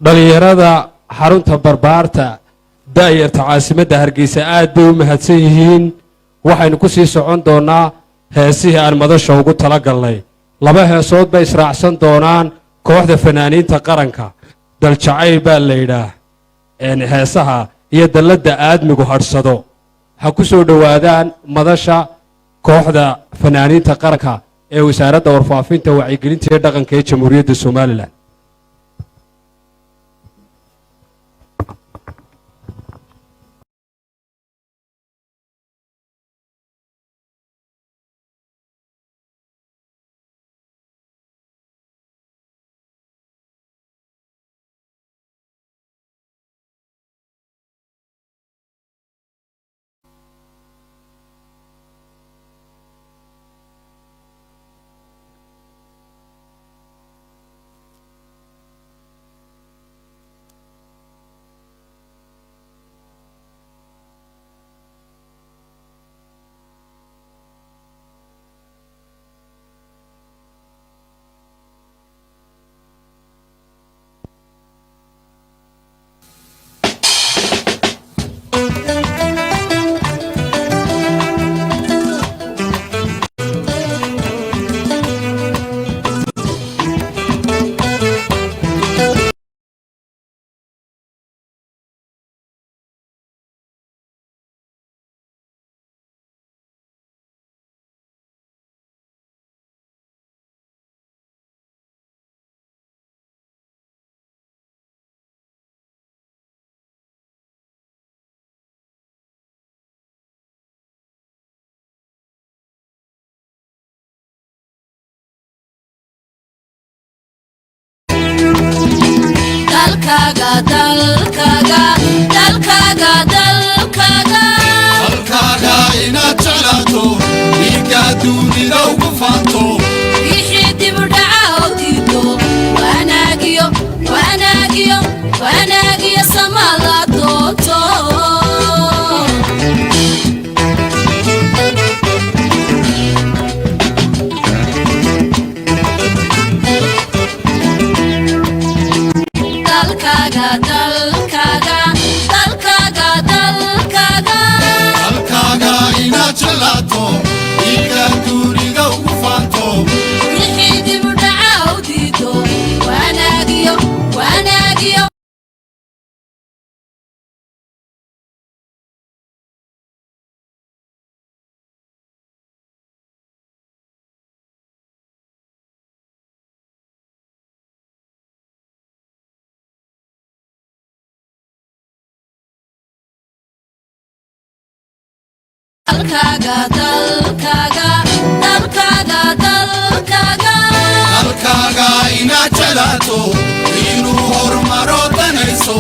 dhalinyarada xarunta barbaarta daayirta caasimadda Hargeysa aad bay u mahadsan yihiin waxaynu ku sii socon doonaa heesihii aan madasha ugu tala galnay laba heesood bay israacsan doonaan kooxda fanaaniinta qaranka dal jacayl baa la yiraahdaa heesaha iyo dalladda aadmigu harsado ha ku soo dhawaadaan madasha kooxda fanaaniinta qaranka ee wasaaradda warfaafinta wacyigelinta iyo dhaqanka ee Jamhuuriyadda Soomaaliland dalkaaga inaad jeclaato dhiigga dunida ugu faanto wixii dib u dhaca oo diido wanaagiyo sama la doonto dalkaaga inaad jeclaato dhiigga dunida ugu faanto wixii dib u dhaca oo diido wanaagiyo dalkaaga inaad jeclaato inuu horumaro danayso